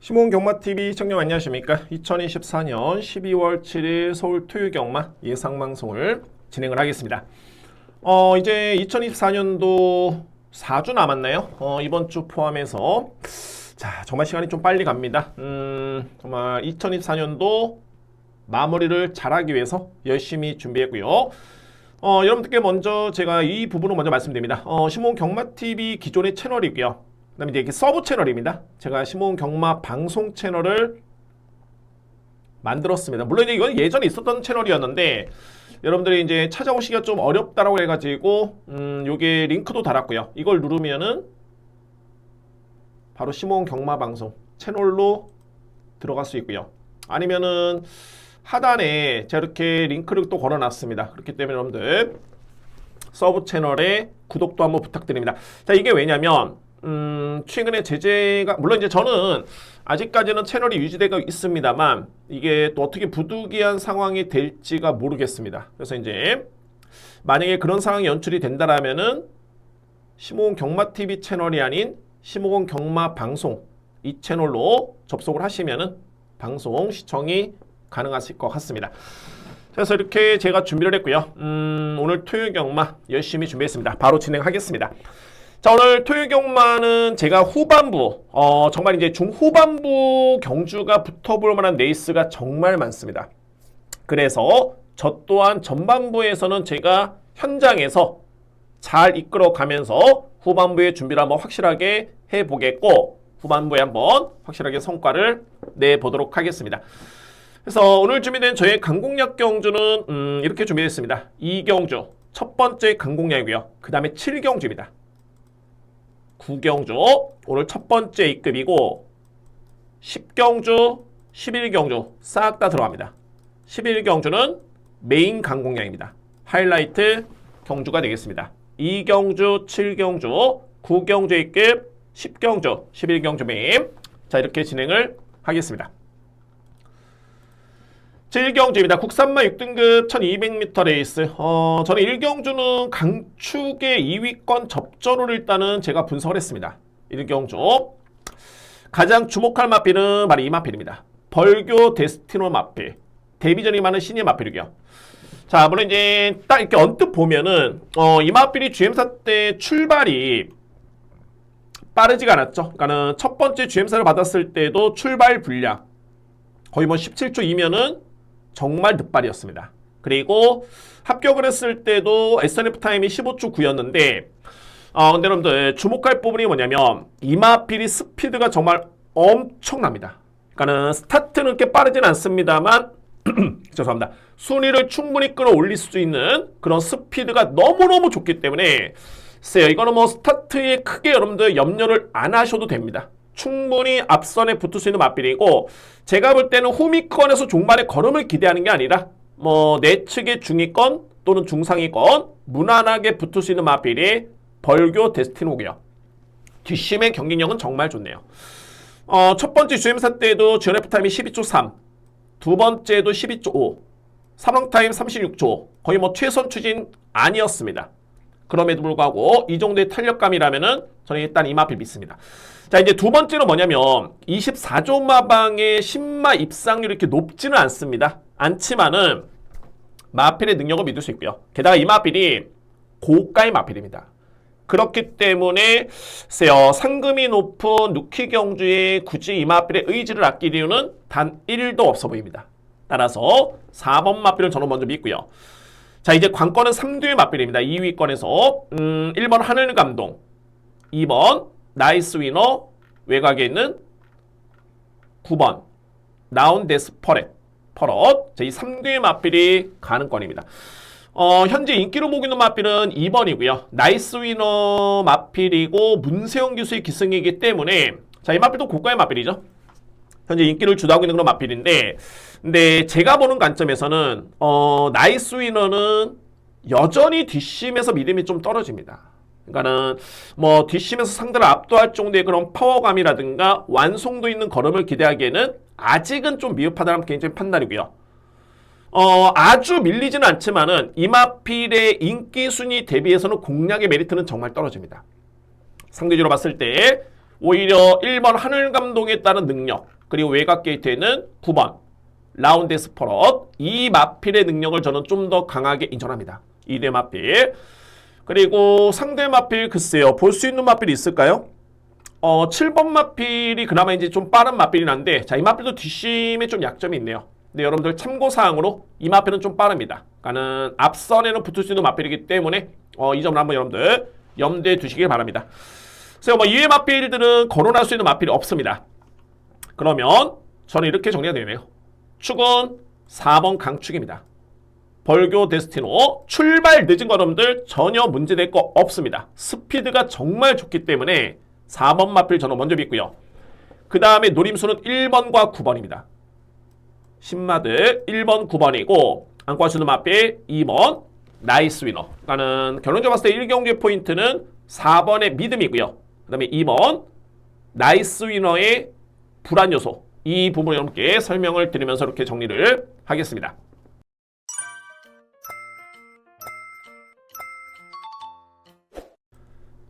시몬경마TV 시청자 안녕하십니까. 2024년 12월 7일 서울 토요경마 예상방송을 진행을 하겠습니다. 이제 2024년도 4주 남았나요? 이번 주 포함해서 자 정말 시간이 좀 빨리 갑니다. 정말 2024년도 마무리를 잘하기 위해서 열심히 준비했고요. 여러분들께 먼저 제가 이 부분을 먼저 말씀드립니다. 시몬경마TV 기존의 채널이고요. 그 다음에 이게 서브 채널입니다. 제가 시몬경마 방송 채널을 만들었습니다. 물론 이건 예전에 있었던 채널이었는데 여러분들이 이제 찾아오시기가 좀 어렵다라고 해가지고 요게 링크도 달았고요. 이걸 누르면은 바로 시몬경마 방송 채널로 들어갈 수 있고요. 아니면은 하단에 제가 이렇게 링크를 또 걸어놨습니다. 그렇기 때문에 여러분들 서브 채널에 구독도 한번 부탁드립니다. 자, 이게 왜냐면 최근에 제재가 물론 이제 저는 아직까지는 채널이 유지되고 있습니다만 이게 또 어떻게 부득이한 상황이 될지가 모르겠습니다. 그래서 이제 만약에 그런 상황이 연출이 된다라면은 시몬경마TV 채널이 아닌 시몬경마방송 이 채널로 접속을 하시면은 방송 시청이 가능하실 것 같습니다. 그래서 이렇게 제가 준비를 했고요. 오늘 토요경마 열심히 준비했습니다. 바로 진행하겠습니다. 자, 오늘 토요경마는 제가 후반부, 정말 이제 중후반부 경주가 붙어볼 만한 레이스가 정말 많습니다. 그래서 저 또한 전반부에서는 제가 현장에서 잘 이끌어 가면서 후반부의 준비를 한번 확실하게 해보겠고, 후반부에 한번 확실하게 성과를 내보도록 하겠습니다. 그래서 오늘 준비된 저의 강공략 경주는 이렇게 준비했습니다. 2경주, 첫 번째 강공략이고요. 그 다음에 7경주입니다. 9경주, 오늘 첫 번째 2급이고 10경주, 11경주 싹 다 들어갑니다. 11경주는 메인 강공략입니다. 하이라이트 경주가 되겠습니다. 2경주, 7경주, 9경주 2급, 10경주, 11경주 메인. 자, 이렇게 진행을 하겠습니다. 7경주입니다. 국산마 6등급 1200m 레이스. 저는 1경주는 강축의 2위권 접전을 일단은 제가 분석을 했습니다. 1경주. 가장 주목할 마필은 바로 이 마필입니다. 벌교 데스티노 마필. 데뷔전이 많은 신예 마필이고요. 자, 물론 이제 딱 이렇게 언뜻 보면은, 이 마필이 GM사 때 출발이 빠르지가 않았죠. 그러니까는 첫 번째 GM사를 받았을 때도 출발 분량 거의 뭐 17초 이면은 정말 늦발이었습니다. 그리고 합격을 했을 때도 SNF 타임이 15초 9였는데 근데 여러분들 주목할 부분이 뭐냐면 이마필이 스피드가 정말 엄청납니다. 그러니까는 스타트는 꽤 빠르진 않습니다만 죄송합니다. 순위를 충분히 끌어올릴 수 있는 그런 스피드가 너무너무 좋기 때문에 글쎄요, 이거는 뭐 스타트에 크게 여러분들 염려를 안 하셔도 됩니다. 충분히 앞선에 붙을 수 있는 마필이고 제가 볼 때는 후미권에서 종반의 걸음을 기대하는 게 아니라 뭐 내측의 중위권 또는 중상위권 무난하게 붙을 수 있는 마필이 벌교 데스티노고요. 뒷심의 경기력은 정말 좋네요. 첫 번째 GM사 때도 GNF 타임이 12초 3, 두 번째도 12초 5, 3왕 타임 36초, 거의 뭐 최선 추진 아니었습니다. 그럼에도 불구하고 이 정도의 탄력감이라면은 저는 일단 이 마필 믿습니다. 자, 이제 두 번째는 뭐냐면 24조 마방의 신마 입상률이 이렇게 높지는 않습니다. 않지만은 마필의 능력을 믿을 수 있고요. 게다가 이 마필이 고가의 마필입니다. 그렇기 때문에 상금이 높은 누키 경주에 굳이 이 마필의 의지를 아낄 이유는 단 1도 없어 보입니다. 따라서 4번 마필을 저는 먼저 믿고요. 자, 이제 관건은 3두의 마필입니다. 2위권에서 1번 하늘감동, 2번 나이스 위너, 외곽에 있는 9번 나운데스 퍼렛. 자, 이 3두의 마필이 가능권입니다. 현재 인기로 보고 있는 마필은 2번이고요. 나이스 위너 마필이고 문세영 기수의 기승이기 때문에 자, 이 마필도 고가의 마필이죠. 현재 인기를 주도하고 있는 그런 마필인데 근데 제가 보는 관점에서는 나이스 위너는 여전히 뒷심에서 믿음이 좀 떨어집니다. 그러니까는 뭐 뒷심에서 상대를 압도할 정도의 그런 파워감이라든가 완성도 있는 걸음을 기대하기에는 아직은 좀 미흡하다는 개인적인 판단이고요. 아주 밀리지는 않지만은 이마필의 인기 순위 대비해서는 공략의 메리트는 정말 떨어집니다. 상대적으로 봤을 때 오히려 1번 하늘감동에 따른 능력, 그리고 외곽 게이트에는 9번 라운드 스퍼럿. 이 마필의 능력을 저는 좀 더 강하게 인정합니다. 2대 마필. 그리고 상대 마필 글쎄요. 볼 수 있는 마필이 있을까요? 7번 마필이 그나마 이제 좀 빠른 마필이 난데, 자, 이 마필도 뒷심에 좀 약점이 있네요. 근데 여러분들 참고사항으로 이 마필은 좀 빠릅니다. 그러니까는 앞선에는 붙을 수 있는 마필이기 때문에 이 점을 한번 여러분들 염두에 두시길 바랍니다. 그래서 뭐 이외 마필들은 거론할 수 있는 마필이 없습니다. 그러면 저는 이렇게 정리가 되네요. 축은 4번 강축입니다. 벌교 데스티노 출발 늦은 거 여러분들 전혀 문제될 거 없습니다. 스피드가 정말 좋기 때문에 4번 마필 저는 먼저 믿고요. 그 다음에 노림수는 1번과 9번입니다. 신마들 1번, 9번이고 안고 할 수 있는 마필 2번 나이스 위너. 그러니까는 결론적으로 봤을 때 1경기의 포인트는 4번의 믿음이고요. 그 다음에 2번 나이스 위너의 불안 요소. 이 부분을 여러분께 설명을 드리면서 이렇게 정리를 하겠습니다.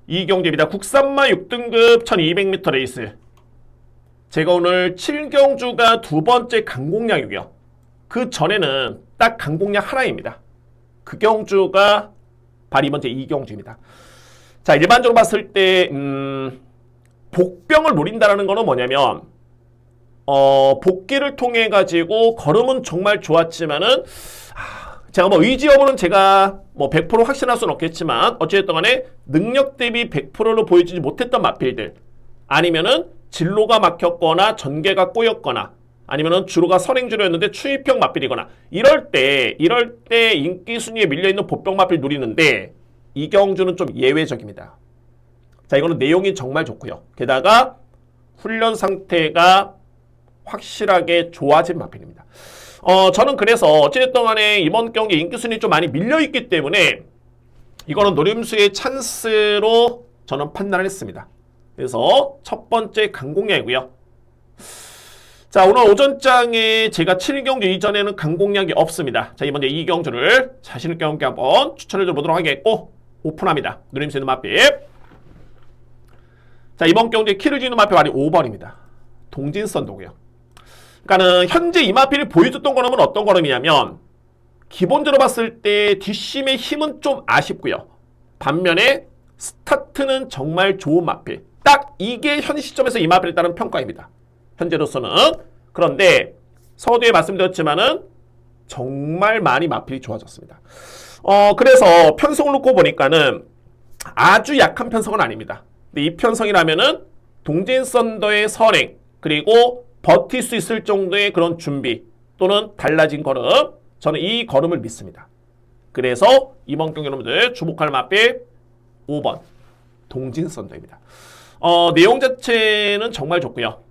이 경기입니다. 국산마 6등급 1200m 레이스. 제가 오늘 7경주가 두 번째 강공략이고요. 그 전에는 딱 강공략 하나입니다. 그 경주가 바로 이번 주 2경주입니다. 자, 일반적으로 봤을 때 복병을 노린다는 거는 뭐냐면 복귀를 통해 가지고 걸음은 정말 좋았지만은 제가 뭐 의지 여부는 제가 뭐 100% 확신할 수는 없겠지만 어쨌든 간에 능력 대비 100%를 보여주지 못했던 마필들, 아니면은 진로가 막혔거나 전개가 꼬였거나 아니면은 주로가 선행주로였는데 추입형 마필이거나 이럴 때 인기 순위에 밀려있는 복병 마필 누리는데 이 경주는 좀 예외적입니다. 자, 이거는 내용이 정말 좋고요. 게다가 훈련 상태가 확실하게 좋아진 마필입니다. 저는 그래서 어쨌든 간에 이번 경기 인기순위 좀 많이 밀려있기 때문에 이거는 노림수의 찬스로 저는 판단을 했습니다. 그래서 첫 번째 강공략이고요. 자, 오늘 오전장에 제가 7경주 이전에는 강공략이 없습니다. 자, 이번 2경주를 자신있게 함께 한번 추천을 좀 보도록 하겠고 오픈합니다. 노림수 있는 마필. 자, 이번 경주에 키를 주는 마필 말이 5번입니다. 동진선도고요. 그러니까는 현재 이 마필이 보여줬던 걸음은 어떤 걸음이냐면 기본적으로 봤을 때 뒷심의 힘은 좀 아쉽고요. 반면에 스타트는 정말 좋은 마필. 딱 이게 현 시점에서 이 마필에 따른 평가입니다. 현재로서는. 그런데 서두에 말씀드렸지만은 정말 많이 마필이 좋아졌습니다. 그래서 편성을 놓고 보니까는 아주 약한 편성은 아닙니다. 근데 이 편성이라면은 동진선더의 선행 그리고 버틸 수 있을 정도의 그런 준비 또는 달라진 걸음, 저는 이 걸음을 믿습니다. 그래서 이번 경기 여러분들 주목할 마필 5번 동진선더입니다. 내용 자체는 정말 좋고요.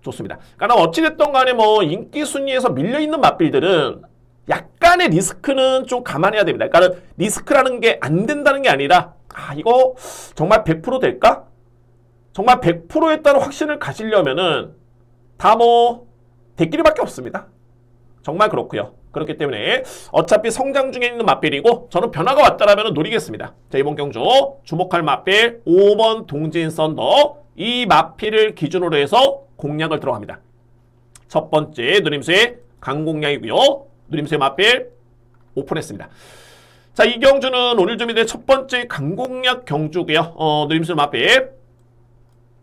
좋습니다. 그러니까 어찌됐든 간에 뭐 인기 순위에서 밀려있는 마필들은 약간의 리스크는 좀 감안해야 됩니다. 그러니까 리스크라는 게 안 된다는 게 아니라 이거 정말 100% 될까? 정말 100%에 따른 확신을 가지려면은 다 뭐 대끼리밖에 없습니다. 정말 그렇고요. 그렇기 때문에 어차피 성장 중에 있는 마필이고 저는 변화가 왔다라면 노리겠습니다. 자, 이번 경주 주목할 마필 5번 동진선더, 이 마필을 기준으로 해서 공략을 들어갑니다. 첫 번째 누림수의 강공략이고요. 누림수의 마필 오픈했습니다. 자, 이 경주는 오늘 준비된 첫 번째 강공략 경주고요. 누림수의 마필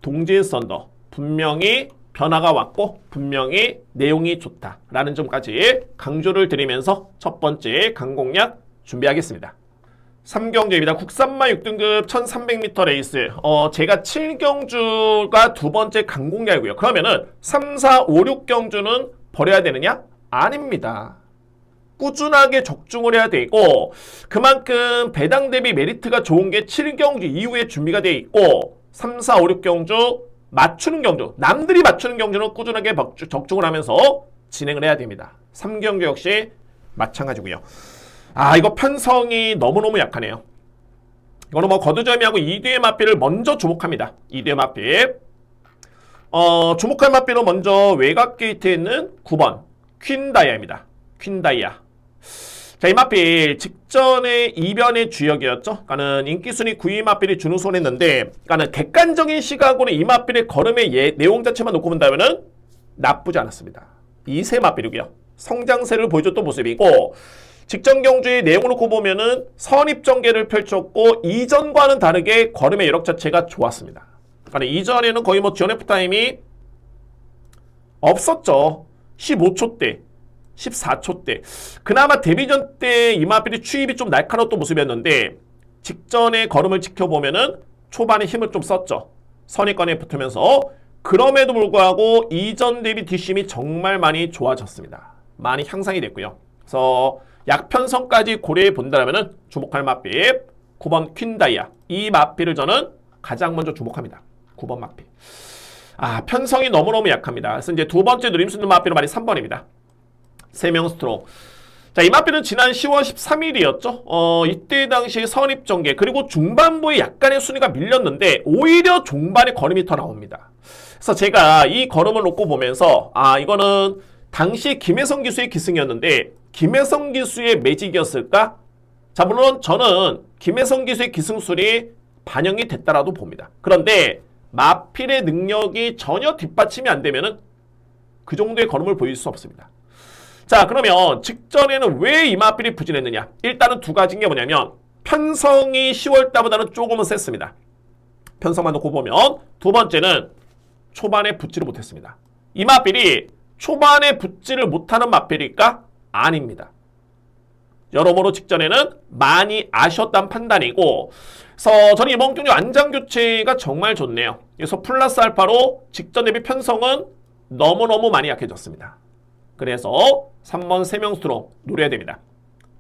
동진선더, 분명히 변화가 왔고 분명히 내용이 좋다라는 점까지 강조를 드리면서 첫 번째 강공략 준비하겠습니다. 3경주입니다. 국산마 6등급 1300m 레이스. 제가 7경주가 두 번째 강공략이고요. 그러면은 3, 4, 5, 6경주는 버려야 되느냐? 아닙니다. 꾸준하게 적중을 해야 되고 그만큼 배당 대비 메리트가 좋은 게 7경주 이후에 준비가 되어 있고 3, 4, 5, 6경주 맞추는 경주, 남들이 맞추는 경주는 꾸준하게 적중을 하면서 진행을 해야 됩니다. 3경주 역시 마찬가지고요. 이거 편성이 너무너무 약하네요. 이거는 뭐 거두절미하고 2뒤의 마필을 먼저 주목합니다. 2뒤의 마필. 주목할 마필은 먼저 외곽 게이트에 있는 9번 퀸다이아입니다. 퀸다이아. 자, 이 마필 직전에 이변의 주역이었죠. 그러니까는 인기순위 9위 마필이 준우승을 했는데, 그러니까는 객관적인 시각으로 이 마필의 걸음의 내용 자체만 놓고 본다면은 나쁘지 않았습니다. 2세 맞비료고요. 성장세를 보여줬던 모습이고 직전 경주의 내용을 놓고 보면은 선입전개를 펼쳤고 이전과는 다르게 걸음의 여력 자체가 좋았습니다. 그러니까 이전에는 거의 뭐 지원 F타임이 없었죠. 15초대, 14초대. 그나마 데뷔전 때 이마필이 추입이 좀 날카로웠던 모습이었는데 직전의 걸음을 지켜보면은 초반에 힘을 좀 썼죠. 선입권에 붙으면서 그럼에도 불구하고 이전 대비 뒷심이 정말 많이 좋아졌습니다. 많이 향상이 됐고요. 그래서 약편성까지 고려해 본다면 주목할 마필 9번 퀸다이아. 이 마필을 저는 가장 먼저 주목합니다. 9번 마필. 편성이 너무너무 약합니다. 그래서 이제 두 번째 누림수는 마필은 말이 3번입니다. 세명 스트롱. 자, 이 마필은 지난 10월 13일이었죠. 이때 당시 선입전개 그리고 중반부에 약간의 순위가 밀렸는데 오히려 종반에 걸음이 더 나옵니다. 그래서 제가 이 걸음을 놓고 보면서 이거는 당시 김혜성 기수의 기승이었는데 김혜성 기수의 매직이었을까? 자, 물론 저는 김혜성 기수의 기승술이 반영이 됐다라도 봅니다. 그런데 마필의 능력이 전혀 뒷받침이 안 되면은 그 정도의 걸음을 보일 수 없습니다. 자, 그러면 직전에는 왜 이 마필이 부진했느냐? 일단은 두 가지인 게 뭐냐면 편성이 10월달보다는 조금은 셌습니다. 편성만 놓고 보면 두 번째는 초반에 붙지를 못했습니다. 이 마필이 초반에 붙지를 못하는 마필일까? 아닙니다. 여러모로 직전에는 많이 아쉬웠다는 판단이고 그래서 저는 이번 경주 안장교체가 정말 좋네요. 그래서 플러스 알파로 직전 대비 편성은 너무너무 많이 약해졌습니다. 그래서 3번 3명 스트롱 노려야 됩니다.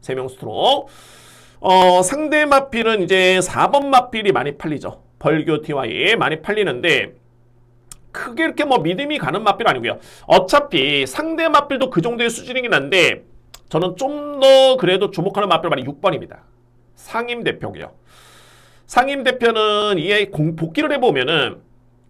3명 스트롱. 상대 마필은 이제 4번 마필이 많이 팔리죠. 벌교 TY 많이 팔리는데 크게 이렇게 뭐 믿음이 가는 마필 아니고요. 어차피 상대 마필도 그 정도의 수준이긴 한데 저는 좀 더 그래도 주목하는 마필 말이 6번입니다. 상임 대표고요. 상임 대표는 이 복귀를 해보면은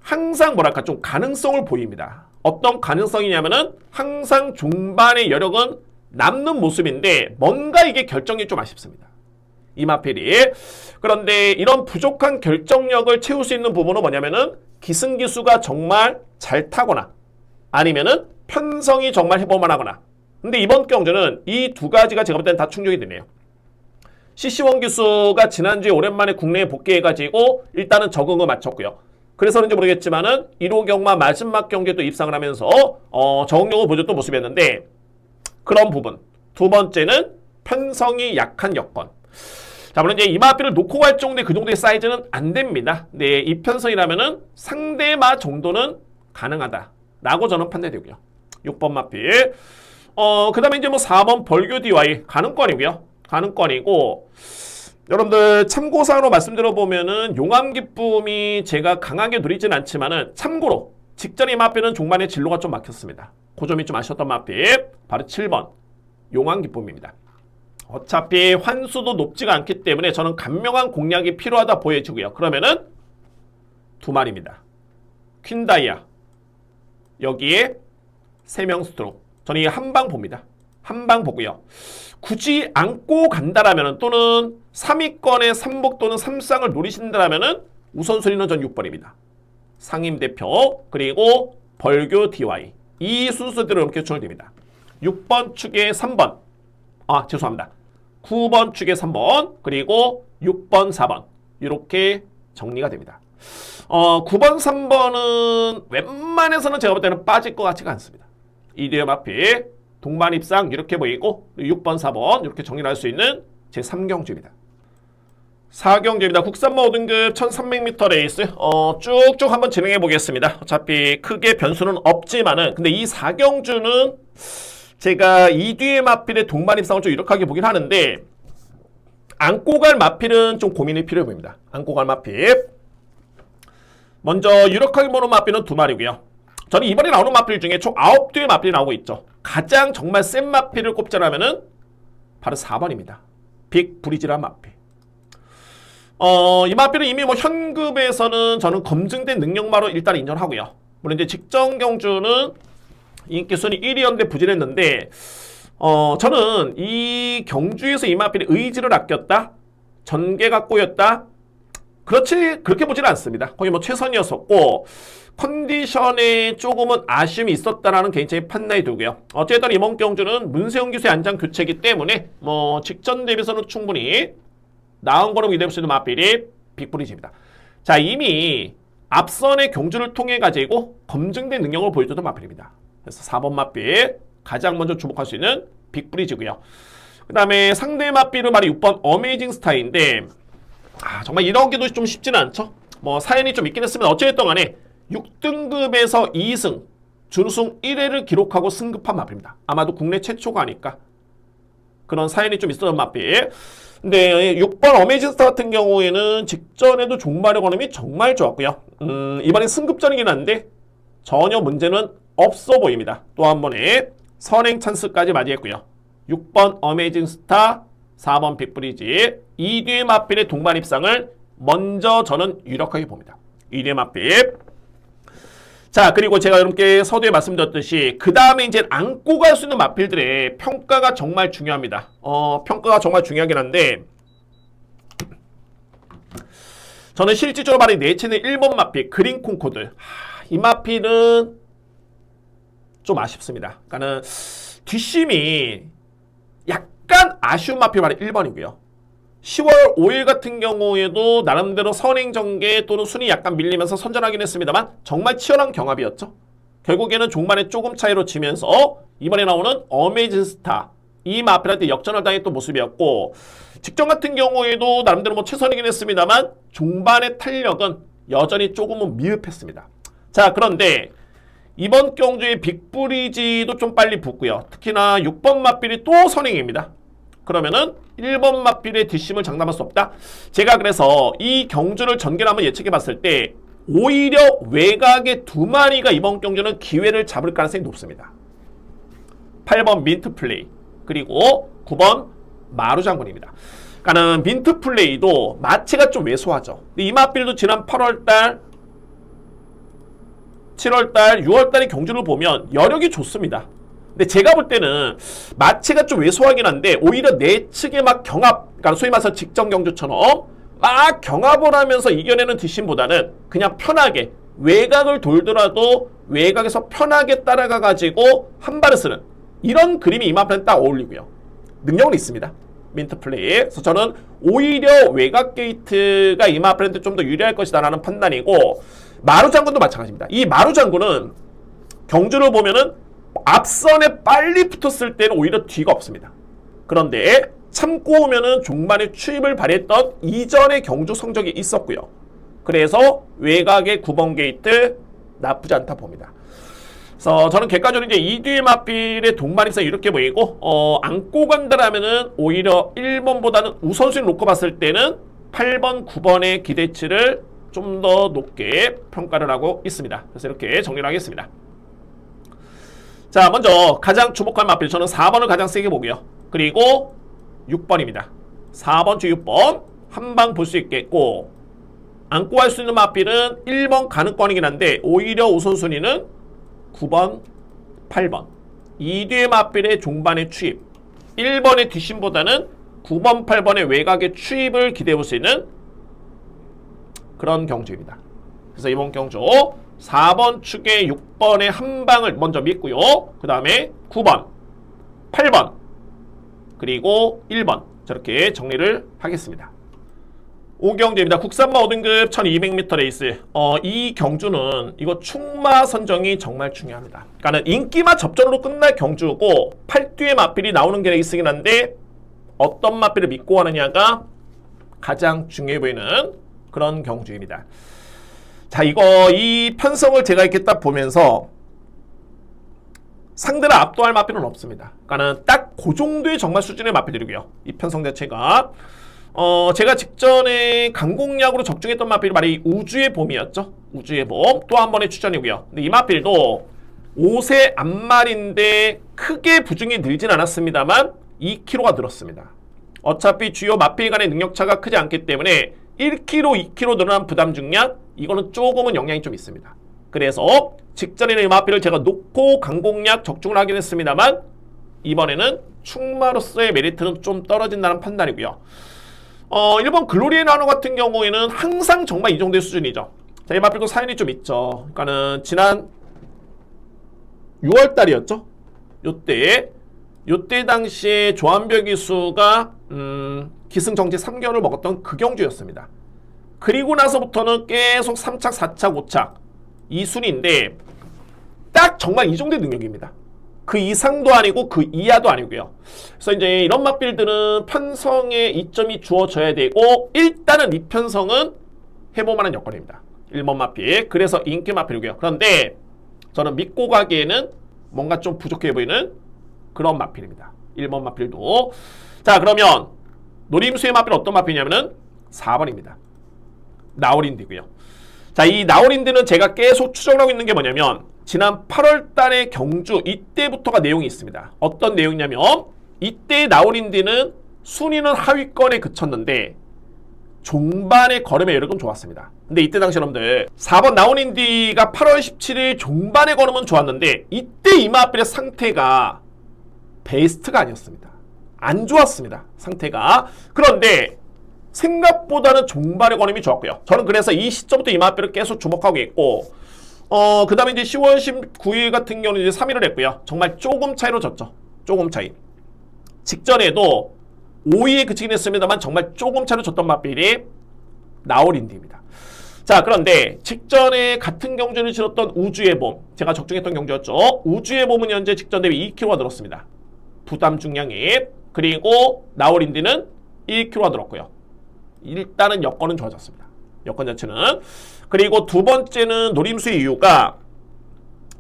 항상 뭐랄까 좀 가능성을 보입니다. 어떤 가능성이냐면은 항상 중반의 여력은 남는 모습인데 뭔가 이게 결정이 좀 아쉽습니다. 이마필이. 그런데 이런 부족한 결정력을 채울 수 있는 부분은 뭐냐면은 기승기수가 정말 잘 타거나 아니면은 편성이 정말 해볼만 하거나. 근데 이번 경주는 이 두 가지가 제가 볼 때는 다 충족이 되네요. CC1 기수가 지난주에 오랜만에 국내에 복귀해가지고 일단은 적응을 마쳤고요. 그래서는지 모르겠지만은 1호 경마 마지막 경기에 또 입상을 하면서 적응력을 보여줬던 모습이었는데 그런 부분. 두 번째는 편성이 약한 여건. 자, 물론 이제 이마필을 놓고 갈 정도의 그 정도의 사이즈는 안 됩니다. 네, 이 편성이라면은 상대마 정도는 가능하다라고 저는 판단되고요. 6번 마필. 그 다음에 이제 뭐 4번 벌교 DY 가능권이고요. 가능권이고 여러분들 참고사항으로 말씀드려보면은 용암 기쁨이 제가 강하게 누리진 않지만은 참고로 직전의 마필은 종반의 진로가 좀 막혔습니다. 그 점이 좀 아쉬웠던 마필 바로 7번 용암 기쁨입니다. 어차피 환수도 높지가 않기 때문에 저는 간명한 공략이 필요하다 보여지고요. 그러면은 두 마리입니다. 퀸다이아 여기에 3명 스트롱 저는 이 한 방 봅니다. 한 방 보고요. 굳이 안고 간다라면 또는 3위권의 3복 또는 3쌍을 노리신다라면 우선순위는 전 6번입니다. 상임 대표 그리고 벌교 DY 이 순서대로 이렇게 추천됩니다. 6번 축에 3번 죄송합니다. 9번 축에 3번 그리고 6번 4번 이렇게 정리가 됩니다. 9번 3번은 웬만해서는 제가 볼 때는 빠질 것 같지가 않습니다. 이대엽 앞에 동반 입상 이렇게 보이고 6번 4번 이렇게 정리를 할 수 있는 제3경주입니다. 4경주입니다. 국산마 5등급 1300m 레이스 쭉쭉 한번 진행해 보겠습니다. 어차피 크게 변수는 없지만은 근데 이 4경주는 제가 이 뒤에 마필의 동반 입상을 좀 유력하게 보긴 하는데 안고 갈 마필은 좀 고민이 필요해 보입니다. 안고 갈 마필 먼저 유력하게 보는 마필은 두 마리고요. 저는 이번에 나오는 마필 중에 총 9대의 마필이 나오고 있죠. 가장 정말 센 마필을 꼽자라면은 바로 4번입니다. 빅 브리지란 마필. 이 마필은 이미 뭐 현급에서는 저는 검증된 능력마로 일단 인정하고요. 물론 이제 직전 경주는 인기 순위 1위였는데 부진했는데 저는 이 경주에서 이 마필의 의지를 아꼈다, 전개가 꼬였다 그렇지 그렇게 보지는 않습니다. 거의 뭐 최선이었었고 컨디션에 조금은 아쉬움이 있었다라는 개인적인 판단이 들고요. 어쨌든 이번 경주는 문세영 기수의 안장 교체이기 때문에 뭐 직전 대비해서는 충분히 나은 거로 기대할 수 있는 마필이 빅브리지입니다. 자, 이미 앞선의 경주를 통해 가지고 검증된 능력을 보여주던 마필입니다. 그래서 4번 마필 가장 먼저 주목할 수 있는 빅브리지고요. 그 다음에 상대 마필은 바로 6번 어메이징 스타인데 정말 이런 게도 좀 쉽지는 않죠. 뭐 사연이 좀 있긴 했으면 어찌됐든 간에 6등급에서 2승 준우승 1회를 기록하고 승급한 마필입니다. 아마도 국내 최초가 아닐까 그런 사연이 좀 있었던 마필. 근데 6번 어메이징 스타 같은 경우에는 직전에도 종말의 걸음이 정말 좋았고요. 이번엔 승급전이긴 한데 전혀 문제는 없어 보입니다. 또 한 번의 선행 찬스까지 맞이했고요. 6번 어메이징 스타, 4번 빅브리지, 2뒤의 마필의 동반 입상을 먼저 저는 유력하게 봅니다. 2뒤의 마필. 자, 그리고 제가 여러분께 서두에 말씀드렸듯이 그 다음에 이제 안고 갈 수 있는 마필들의 평가가 정말 중요합니다. 평가가 정말 중요하긴 한데 저는 실질적으로 말해 내치는 1번 마필 그린 콩코드. 이 마필은 좀 아쉽습니다. 그러니까는 뒷심이 약간 아쉬운 마필 말해 1번이고요. 10월 5일 같은 경우에도 나름대로 선행전개 또는 순위 약간 밀리면서 선전하긴 했습니다만 정말 치열한 경합이었죠. 결국에는 종반에 조금 차이로 지면서 이번에 나오는 어메이징 스타 이 마필한테 역전을 당했던 모습이었고 직전 같은 경우에도 나름대로 뭐 최선이긴 했습니다만 종반의 탄력은 여전히 조금은 미흡했습니다. 자, 그런데 이번 경주의 빅브리지도 좀 빨리 붙고요. 특히나 6번 마필이 또 선행입니다. 그러면은 1번 마필의 뒷심을 장담할 수 없다. 제가 그래서 이 경주를 전개를 한번 예측해 봤을 때 오히려 외곽의 두 마리가 이번 경주는 기회를 잡을 가능성이 높습니다. 8번 민트 플레이 그리고 9번 마루 장군입니다. 그러니까는 민트 플레이도 마체가 좀 왜소하죠. 근데 이 마필도 지난 8월달 7월달, 6월달의 경주를 보면 여력이 좋습니다. 근데 제가 볼 때는 마체가 좀 왜소하긴 한데 오히려 내 측에 막 경합, 그러니까 소위 말해서 직전 경주처럼 막 경합을 하면서 이겨내는 뒷심보다는 그냥 편하게 외곽을 돌더라도 외곽에서 편하게 따라가가지고 한 발을 쓰는 이런 그림이 이 마필은 딱 어울리고요. 능력은 있습니다. 민트 플레이. 그래서 저는 오히려 외곽 게이트가 이 마필한테 좀 더 유리할 것이다라는 판단이고 마루 장군도 마찬가지입니다. 이 마루 장군은 경주를 보면은 앞선에 빨리 붙었을 때는 오히려 뒤가 없습니다. 그런데 참고 오면은 종반에 추입을 발휘했던 이전의 경주 성적이 있었고요. 그래서 외곽의 9번 게이트 나쁘지 않다 봅니다. 그래서 저는 객관적으로 이제 2뒤의 마필의 동반 입상 이렇게 보이고 안고 간다라면은 오히려 1번보다는 우선순위 놓고 봤을 때는 8번, 9번의 기대치를 좀 더 높게 평가를 하고 있습니다. 그래서 이렇게 정리를 하겠습니다. 자, 먼저 가장 주목할 마필 저는 4번을 가장 세게 보고요. 그리고 6번입니다. 4번 주 6번 한 방 볼 수 있겠고 안고 할 수 있는 마필은 1번 가능권이긴 한데 오히려 우선순위는 9번, 8번 2뒤의 마필의 종반의 추입 1번의 뒷심보다는 9번, 8번의 외곽의 추입을 기대해 볼 수 있는 그런 경주입니다. 그래서 이번 경주 4번 축에 6번의 한 방을 먼저 믿고요. 그 다음에 9번, 8번, 그리고 1번 저렇게 정리를 하겠습니다. 5경주입니다. 국산마 5등급 1200m 레이스. 이 경주는 이거 충마 선정이 정말 중요합니다. 그러니까 인기마 접전으로 끝날 경주고 8뒤의 마필이 나오는 게 레이스긴 한데 어떤 마필을 믿고 하느냐가 가장 중요해 보이는 그런 경주입니다. 자, 이 편성을 제가 이렇게 딱 보면서 상대를 압도할 마필은 없습니다. 그러니까는 딱 그 정도의 정말 수준의 마필들이고요. 이 편성 자체가 제가 직전에 강공약으로 적중했던 마필이 바로 이 우주의 봄이었죠. 우주의 봄 또 한 번의 추천이고요. 근데 이 마필도 5세 앞말인데 크게 부중이 늘진 않았습니다만 2kg가 늘었습니다. 어차피 주요 마필 간의 능력차가 크지 않기 때문에 1kg, 2kg 늘어난 부담 중량 이거는 조금은 영향이 좀 있습니다. 그래서 직전에는 이 마필을 제가 놓고 강공약 적중을 하긴 했습니다만 이번에는 충마로서의 메리트는 좀 떨어진다는 판단이고요. 1번 글로리의 나노 같은 경우에는 항상 정말 이 정도의 수준이죠. 자, 이 마필도 사연이 좀 있죠. 그러니까는 지난 6월달이었죠. 요때 당시에 조한별 기수가 기승정지 3개월을 먹었던 그 경주였습니다. 그리고 나서부터는 계속 3착, 4착, 5착 이 순위인데 딱 정말 이 정도의 능력입니다. 그 이상도 아니고 그 이하도 아니고요. 그래서 이제 이런 맛빌들은 편성에 이점이 주어져야 되고 일단은 이 편성은 해볼 만한 여건입니다. 1번 맛빌. 그래서 인기 맛빌이고요. 그런데 저는 믿고 가기에는 뭔가 좀 부족해 보이는 그런 맛빌입니다. 1번 맛빌도. 자, 그러면 노림수의 맛빌은 어떤 맛빌이냐면은 4번입니다. 나우린디고요. 자, 이 나우린디는 제가 계속 추정을 하고 있는 게 뭐냐면 지난 8월 달의 경주 이때부터가 내용이 있습니다. 어떤 내용이냐면 이때 나우린디는 순위는 하위권에 그쳤는데 종반의 걸음의 여력은 좋았습니다. 근데 이때 당시 여러분들 4번 나우린디가 8월 17일 종반의 걸음은 좋았는데 이때 이마필의 상태가 베스트가 아니었습니다. 안 좋았습니다. 상태가. 그런데 생각보다는 종반의 걸음이 좋았고요. 저는 그래서 이 시점부터 이마필을 계속 주목하고 있고 그 다음에 이제 10월 19일 같은 경우는 이제 3위를 했고요. 정말 조금 차이로 졌죠. 조금 차이. 직전에도 5위에 그치긴 했습니다만 정말 조금 차이로 졌던 맛빌이 나우린디입니다. 자, 그런데 직전에 같은 경주를 치렀던 우주의 봄, 제가 적중했던 경주였죠. 우주의 봄은 현재 직전 대비 2kg가 늘었습니다. 부담 중량이. 그리고 나우린디는 1kg가 늘었고요. 일단은 여건은 좋아졌습니다. 여건 자체는. 그리고 두 번째는 노림수의 이유가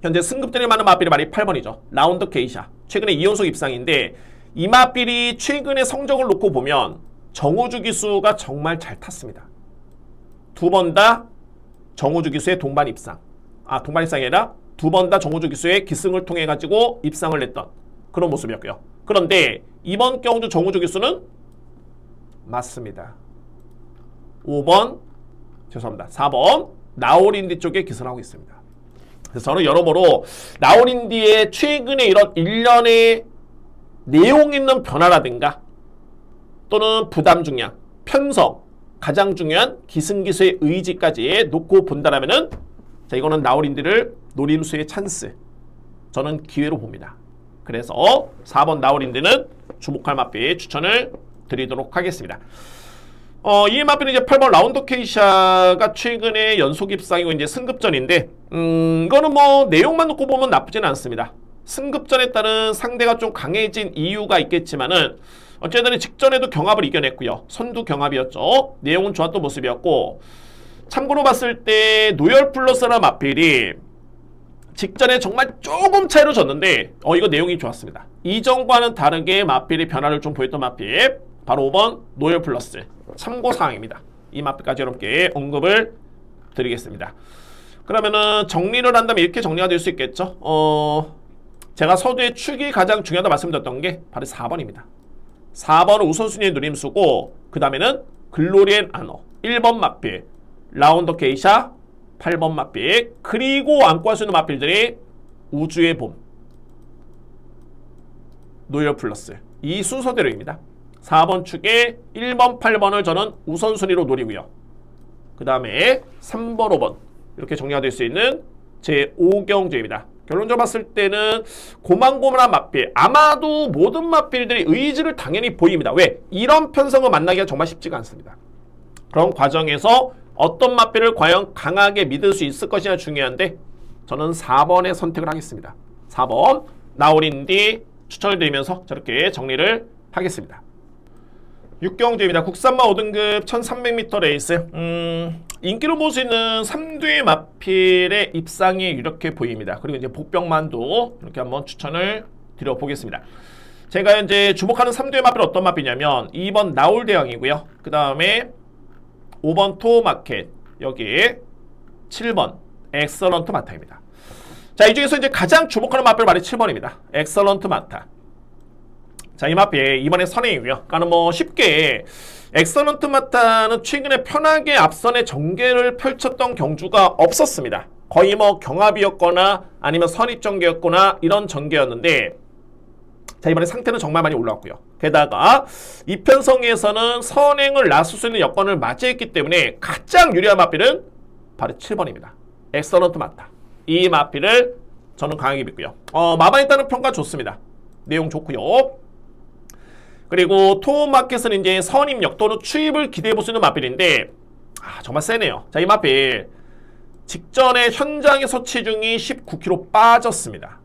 현재 승급전이 많은 맛빌이 말이 8번이죠. 라운드 게이샤. 최근에 2연속 입상인데 이 맛빌이 최근의 성적을 놓고 보면 정우주 기수가 정말 잘 탔습니다. 두 번 다 정우주 기수의 동반 입상. 동반 입상이 아니라 두 번 다 정우주 기수의 기승을 통해 가지고 입상을 냈던 그런 모습이었고요. 그런데 이번 경주 정우주 기수는 맞습니다. 5번, 죄송합니다. 4번 나우린디 쪽에 기선하고 있습니다. 그래서 저는 여러모로 나우린디의 최근에 이런 일련의 내용 있는 변화라든가 또는 부담 중량, 편성, 가장 중요한 기승기수의 의지까지 놓고 본다라면은 자, 이거는 나우린디를 노림수의 찬스, 저는 기회로 봅니다. 그래서 4번 나우린디는 주목할 맛비 추천을 드리도록 하겠습니다. 이 맛비는 이제 8번 라운드 케이샤가 최근에 연속 입상이고 이제 승급전인데, 이거는 뭐 내용만 놓고 보면 나쁘진 않습니다. 승급전에 따른 상대가 좀 강해진 이유가 있겠지만은, 어쨌든 직전에도 경합을 이겨냈고요. 선두 경합이었죠. 내용은 좋았던 모습이었고, 참고로 봤을 때 노열 플러스라는 맛빌이 직전에 정말 조금 차이로 졌는데, 이거 내용이 좋았습니다. 이전과는 다르게 맛빌이 변화를 좀 보였던 맛빌. 바로 5번 노열 플러스 참고사항입니다. 이 맛비까지 여러분께 언급을 드리겠습니다. 그러면은 정리를 한다면 이렇게 정리가 될 수 있겠죠. 제가 서두의 축이 가장 중요하다 말씀드렸던 게 바로 4번입니다. 4번은 우선순위의 누림수고 그 다음에는 글로리엔 아노 1번 맛빌, 라운더 게이샤 8번 맛빌, 그리고 안고 할 수 있는 맛빌들이 우주의 봄, 노열 플러스 이 순서대로입니다. 4번 축에 1번, 8번을 저는 우선순위로 노리고요. 그 다음에 3번, 5번 이렇게 정리가 될 수 있는 제 5경주입니다. 결론적으로 봤을 때는 고만고만한 맛빌, 아마도 모든 맛빌들이 의지를 당연히 보입니다. 왜? 이런 편성을 만나기가 정말 쉽지가 않습니다. 그런 과정에서 어떤 맛빌을 과연 강하게 믿을 수 있을 것이냐 중요한데 저는 4번의 선택을 하겠습니다. 4번 나우린디 추천을 드리면서 저렇게 정리를 하겠습니다. 6경주입니다. 국산마 5등급 1300m 레이스. 인기로 볼 수 있는 3두의 맛필의 입상이 이렇게 보입니다. 그리고 이제 복병만도 이렇게 한번 추천을 드려보겠습니다. 제가 이제 주목하는 3두의 맛필은 어떤 맛필이냐면 2번 나울대왕이고요. 그 다음에 5번 토마켓, 여기 7번 엑설런트 마타입니다. 자, 이 중에서 이제 가장 주목하는 맛필 말이 7번입니다. 엑설런트 마타. 자, 이 맛비 이번에 선행이고요. 그러니까 뭐 쉽게 엑설런트 마타는 최근에 편하게 앞선의 전개를 펼쳤던 경주가 없었습니다. 거의 뭐 경합이었거나 아니면 선입전개였거나 이런 전개였는데 자, 이번에 상태는 정말 많이 올라왔고요. 게다가 이편성에서는 선행을 나설 수 있는 여건을 맞이했기 때문에 가장 유리한 마필은 바로 7번입니다. 엑설런트 마타. 이 마필을 저는 강하게 믿고요. 마방에 따른 평가 좋습니다. 내용 좋고요. 그리고 토마켓은 이제 선입력 또는 추입을 기대해 볼 수 있는 마필인데 정말 세네요. 자, 이 마필 직전에 현장에서 체중이 19kg 빠졌습니다.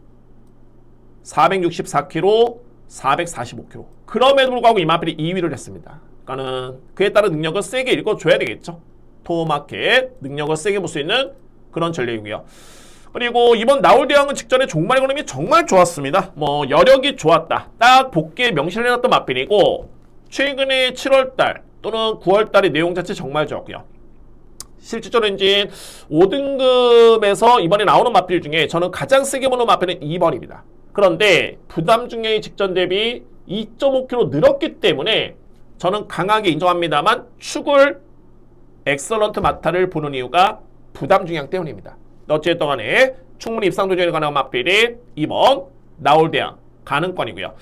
464kg, 445kg. 그럼에도 불구하고 이 마필이 2위를 했습니다. 그러니까는 그에 따른 능력을 세게 읽어줘야 되겠죠. 토마켓 능력을 세게 볼 수 있는 그런 전략이고요. 그리고 이번 나홀대왕은 직전에 종말의 걸음이 정말 좋았습니다. 여력이 좋았다. 딱 복귀에 명시를 해놨던 마필이고 최근에 7월달 또는 9월달의 내용 자체 정말 좋았고요. 실질적으로 이제 5등급에서 이번에 나오는 마필 중에 저는 가장 세게 보는 마필은 2번입니다. 그런데 부담 중량이 직전 대비 2.5kg 늘었기 때문에 저는 강하게 인정합니다만 축을 엑설런트 마타를 보는 이유가 부담 중량 때문입니다. 어쨌든 간에 충분히 입상 도전에 관한 마필이 2번 나홀대왕 가능권이고요.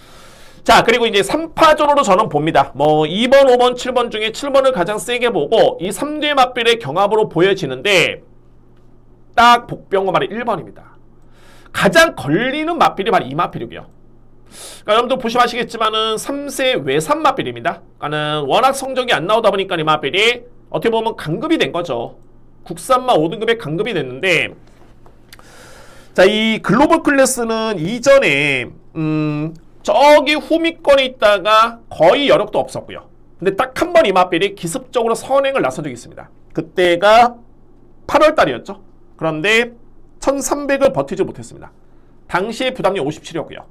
자, 그리고 이제 3파전으로 저는 봅니다. 2번, 5번, 7번 중에 7번을 가장 세게 보고 이 3대 마필의 경합으로 보여지는데 딱 복병과 말이 1번입니다. 가장 걸리는 마필이 바로 이 마필이고요. 그러니까 여러분들 보시면 아시겠지만은 3세 외산 마필입니다. 그러니까는 워낙 성적이 안 나오다 보니까 이 마필이 어떻게 보면 강급이 된 거죠. 국산마 5등급에 강급이 됐는데, 자, 이 글로벌 클래스는 이전에 저기 후미권에 있다가 거의 여력도 없었고요. 근데 딱 한 번 이 마필이 기습적으로 선행을 나선 적이 있습니다. 그때가 8월 달이었죠. 그런데 1300을 버티지 못했습니다. 당시에 부담이 57이었고요.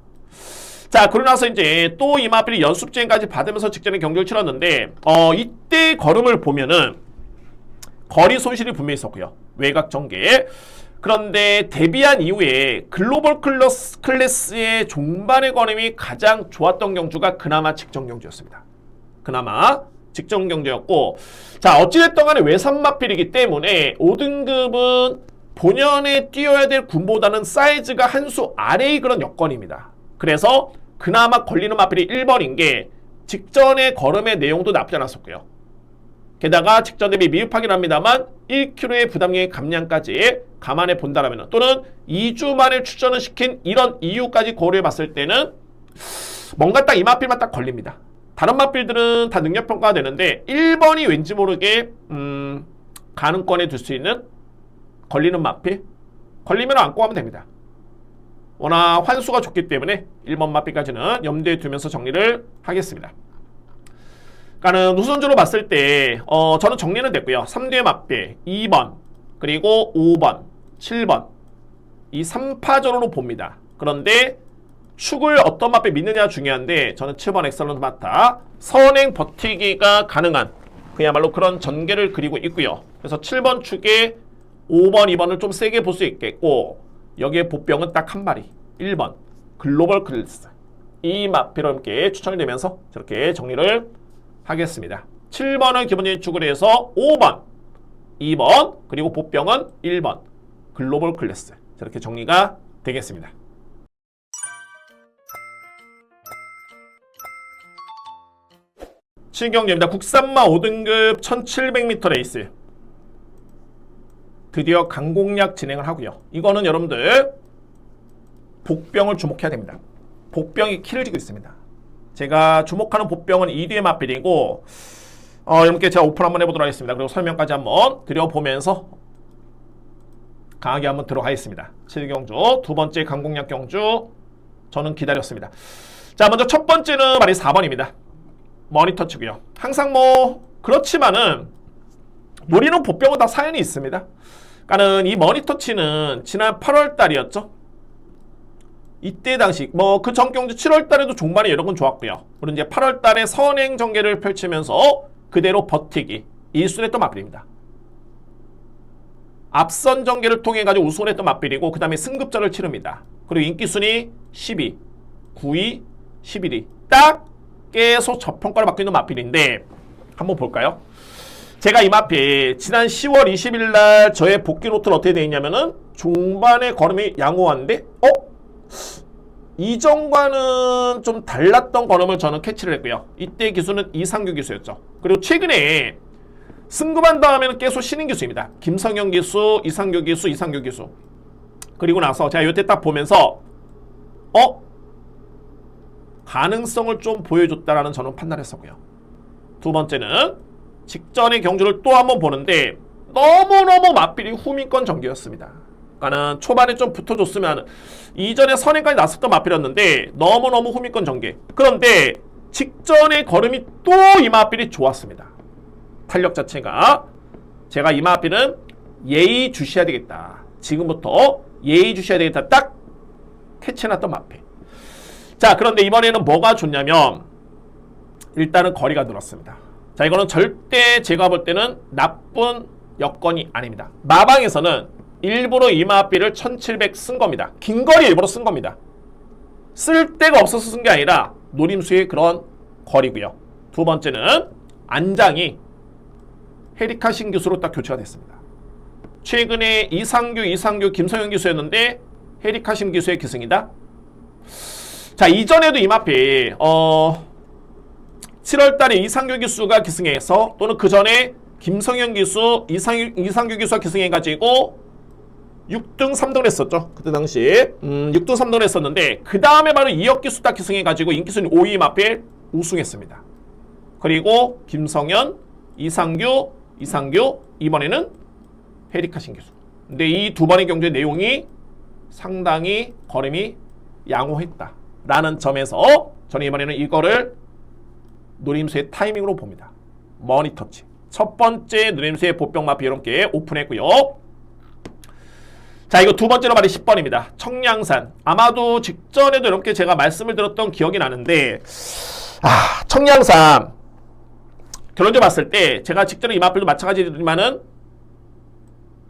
자, 그러고 나서 이제 또 이 마필이 연습주행까지 받으면서 직전에 경기를 치렀는데 이때 걸음을 보면은 거리 손실이 분명히 있었고요. 외곽 전개. 그런데 데뷔한 이후에 글로벌 클래스의 종반의 걸음이 가장 좋았던 경주가 그나마 직전 경주였습니다. 그나마 직전 경주였고, 자, 어찌됐든 간에 외산 마필이기 때문에 5등급은 본연에 뛰어야 될 군보다는 사이즈가 한 수 아래의 그런 여건입니다. 그래서 그나마 걸리는 마필이 1번인 게 직전의 걸음의 내용도 나쁘지 않았었고요. 게다가 직전 대비 미흡하긴 합니다만 1kg의 부담량의 감량까지 감안해 본다라면 또는 2주 만에 출전을 시킨 이런 이유까지 고려해 봤을 때는 뭔가 딱 이 마필만 딱 걸립니다. 다른 마필들은 다 능력평가가 되는데 1번이 왠지 모르게 가능권에 둘 수 있는 걸리는 마필? 걸리면 안고 하면 됩니다. 워낙 환수가 좋기 때문에 1번 마필까지는 염두에 두면서 정리를 하겠습니다. 그러니까는 우선적으로 봤을 때 저는 정리는 됐고요. 3대 마필 2번 그리고 5번 7번 이 3파전으로 봅니다. 그런데 축을 어떤 마필 믿느냐 중요한데 저는 7번 엑설런트 마타 선행 버티기가 가능한 그야말로 그런 전개를 그리고 있고요. 그래서 7번 축에 5번 2번을 좀 세게 볼 수 있겠고 여기에 보병은 딱 한 마리 1번 글로벌 클래스 이 마필과 함께 추천이 되면서 저렇게 정리를 하겠습니다. 7번은 기본적인 축으로 해서 5번 2번 그리고 보병은 1번 글로벌 클래스 저렇게 정리가 되겠습니다. 신경제입니다. 국산마 5등급 1700m 레이스 드디어 강공략 진행을 하고요. 이거는 여러분들 복병을 주목해야 됩니다. 복병이 키를 쥐고 있습니다. 제가 주목하는 복병은 2뒤의 마필이고 여러분께 제가 오픈 한번 해보도록 하겠습니다. 그리고 설명까지 한번 드려보면서 강하게 한번 들어가겠습니다. 7경주 두 번째 강공략 경주 저는 기다렸습니다. 자, 먼저 첫 번째는 말이 4번입니다. 머니터치고요. 항상 그렇지만은 노리는 복병은 다 사연이 있습니다. 그러니까는 이 머니터치는 지난 8월 달이었죠. 이때 당시 그 전 경주 7월 달에도 종반에 여러 건 좋았고요. 그리고 이제 8월 달에 선행 전개를 펼치면서 그대로 버티기 1순했던 마필입니다. 앞선 전개를 통해 가지고 우승했던 마필이고 그 다음에 승급전을 치릅니다. 그리고 인기순위 10위, 9위, 11위 딱 계속 저평가를 받고 있는 마필인데 한번 볼까요? 제가 이 마필 지난 10월 20일 날 저의 복귀 노트는 어떻게 되어 있냐면은 중반에 걸음이 양호한데 이전과는 좀 달랐던 걸음을 저는 캐치를 했고요. 이때 기수는 이상규 기수였죠. 그리고 최근에 승급한 다음에는 계속 신인 기수입니다. 김성현 기수, 이상규 기수, 이상규 기수. 그리고 나서 제가 이때 딱 보면서 가능성을 좀 보여줬다라는 저는 판단을 했었고요. 두 번째는 직전의 경주를 또 한번 보는데 너무너무 맞비리 후민권 전개였습니다. 그러니까는 초반에 좀 붙어줬으면 이전에 선행까지 났었던 맞비리였는데 너무너무 후민권 전개. 그런데 직전의 걸음이 또 이 맞비리 좋았습니다. 탄력 자체가 제가 이 맞비는 예의 주시해야 되겠다. 지금부터 예의 주셔야 되겠다. 딱 캐치해놨던 마페. 자, 그런데 이번에는 뭐가 좋냐면 일단은 거리가 늘었습니다. 자, 이거는 절대 제가 볼 때는 나쁜 여건이 아닙니다. 마방에서는 일부러 이마비를 1700 쓴 겁니다. 긴 거리 일부러 쓴 겁니다. 쓸 데가 없어서 쓴 게 아니라 노림수의 그런 거리고요. 두 번째는 안장이 헤리카 신기수로 딱 교체가 됐습니다. 최근에 이상규, 김성현 기수였는데 헤리카 신기수의 기승이다. 자, 이전에도 이마피 7월달에 이상규 기수가 기승해서 또는 그 전에 김성현 기수, 이상규 기수가 기승해가지고 6등 3등을 했었죠. 그때 당시 6등 3등을 했었는데 그 다음에 바로 이혁 기수 딱 기승해가지고 인기순위 5위 마필 우승했습니다. 그리고 김성현, 이상규 이번에는 헤리카 신기수. 근데 이 두 번의 경주의 내용이 상당히 걸음이 양호했다라는 점에서 저는 이번에는 이거를 노림수의 타이밍으로 봅니다. 머니터치. 첫 번째 노림수의 보병마피 여러분께 오픈했고요. 자, 이거 두 번째로 말이 10번입니다. 청량산. 아마도 직전에도 이렇게 제가 말씀을 드렸던 기억이 나는데 청량산 결론적으로 봤을 때 제가 직전에 이마필도 마찬가지지만은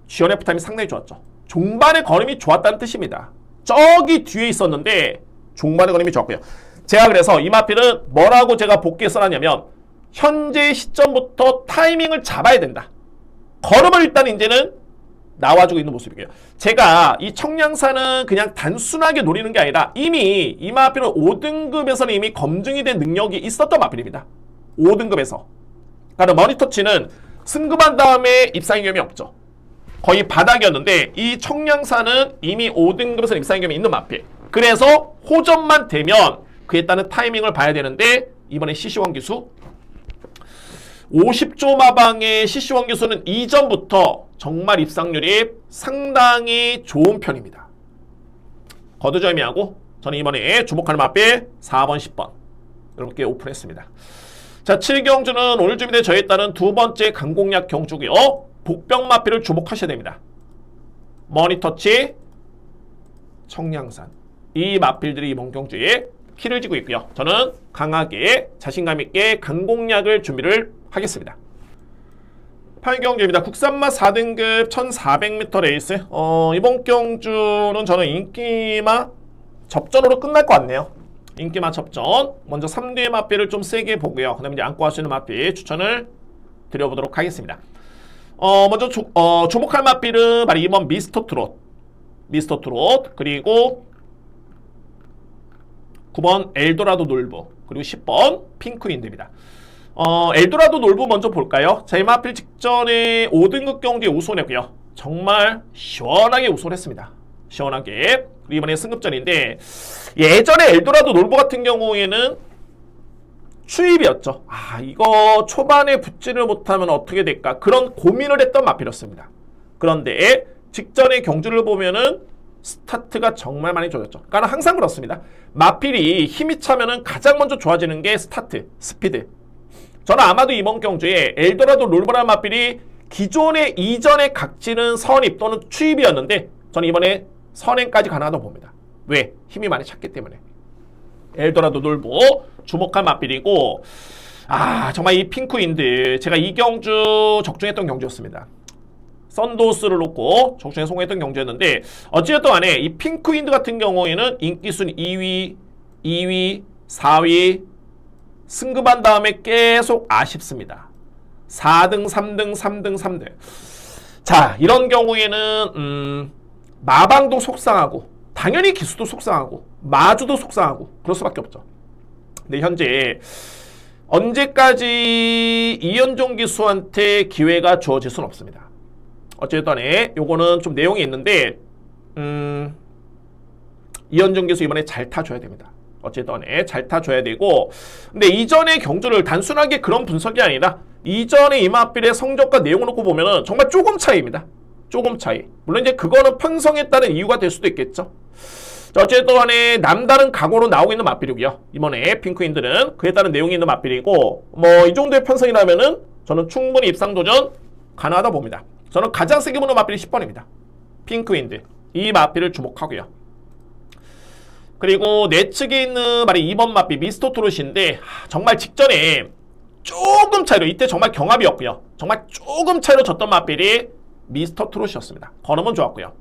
지원 F타임이 상당히 좋았죠. 종반의 걸음이 좋았다는 뜻입니다. 저기 뒤에 있었는데 종반의 걸음이 좋았고요. 제가 그래서 이마필은 뭐라고 제가 복귀에 써놨냐면 현재 시점부터 타이밍을 잡아야 된다. 걸음을 일단 이제는 나와주고 있는 모습이고요. 제가 이 청량산은 그냥 단순하게 노리는 게 아니라 이미 이 마필은 5등급에서는 이미 검증이 된 능력이 있었던 마필입니다. 5등급에서. 그러니까 머니터치는 승급한 다음에 입상의 경험이 없죠. 거의 바닥이었는데 이 청량산은 이미 5등급에서 입상의 경험이 있는 마필. 그래서 호전만 되면 그에 따른 타이밍을 봐야 되는데 이번에 CC1 기수 50조 마방의 CC1 기수는 이전부터 정말 입상률이 상당히 좋은 편입니다. 거두절미하고 저는 이번에 주목하는 마필 4번, 10번 여러분께 오픈했습니다. 자, 7경주는 오늘 준비된 저에 따른 두 번째 강공략 경주고요. 복병 마필을 주목하셔야 됩니다. 머니터치, 청량산 이 마필들이 이번 경주에 키를 쥐고 있고요. 저는 강하게 자신감 있게 강공략을 준비를 하겠습니다. 8경주입니다. 국산마 4등급 1400m 레이스. 이번 경주는 저는 인기마 접전으로 끝날 것 같네요. 인기마 접전. 먼저 3대의 마필을 좀 세게 보고요. 그 다음에 이제 안고 할 수 있는 마필 추천을 드려보도록 하겠습니다. 먼저 주목할 마필은 바로 2번 미스터 트롯. 그리고 9번 엘도라도 놀부. 그리고 10번 핑크윈드입니다. 엘도라도 놀부 먼저 볼까요? 자, 이 마필 직전에 5등급 경기에 우승했고요. 정말 시원하게 우승했습니다. 시원하게. 이번에 승급전인데 예전에 엘도라도 놀부 같은 경우에는 추입이었죠. 이거 초반에 붙지를 못하면 어떻게 될까? 그런 고민을 했던 마필이었습니다. 그런데 직전의 경주를 보면은 스타트가 정말 많이 좋아졌죠. 그러니까 항상 그렇습니다. 마필이 힘이 차면은 가장 먼저 좋아지는 게 스타트, 스피드. 저는 아마도 이번 경주에 엘도라도 롤브라는 마필이 기존의 이전의 각지는 선입 또는 추입이었는데 저는 이번에 선행까지 가능하다고 봅니다. 왜? 힘이 많이 찼기 때문에. 엘도라도 놀부 주목한 마필이고 정말 이 핑크윈드 제가 이 경주 적중했던 경주였습니다. 썬도스를 놓고 적중에 성공했던 경주였는데 어찌됐든 간에 이 핑크윈드 같은 경우에는 인기순 2위, 4위 승급한 다음에 계속 아쉽습니다. 4등, 3등. 자, 이런 경우에는 마방도 속상하고 당연히 기수도 속상하고 마주도 속상하고 그럴 수밖에 없죠. 근데 현재 언제까지 이현종 기수한테 기회가 주어질 수는 없습니다. 어쨌든 요거는 좀 내용이 있는데 이현종 기수 이번에 잘 타줘야 됩니다. 어쨌든 잘 타줘야 되고, 근데 이전의 경주를 단순하게 그런 분석이 아니라 이전의 이마필의 성적과 내용을 놓고 보면은 정말 조금 차이입니다. 조금 차이. 물론 이제 그거는 편성에 따른 이유가 될 수도 있겠죠. 자, 어쨌든 남다른 각오로 나오고 있는 마필이고요. 이번에 핑크인들은 그에 따른 내용이 있는 마필이고, 뭐 이 정도의 편성이라면은 저는 충분히 입상도전 가능하다 봅니다. 저는 가장 세게 보는 마필이 10번입니다. 핑크인들. 이 마필을 주목하고요. 그리고 내 측에 있는 말이 2번 마필 미스터 트롯인데 정말 직전에 조금 차이로, 이때 정말 경합이었고요. 정말 조금 차이로 졌던 마필이 미스터 트롯이었습니다. 걸음은 좋았고요.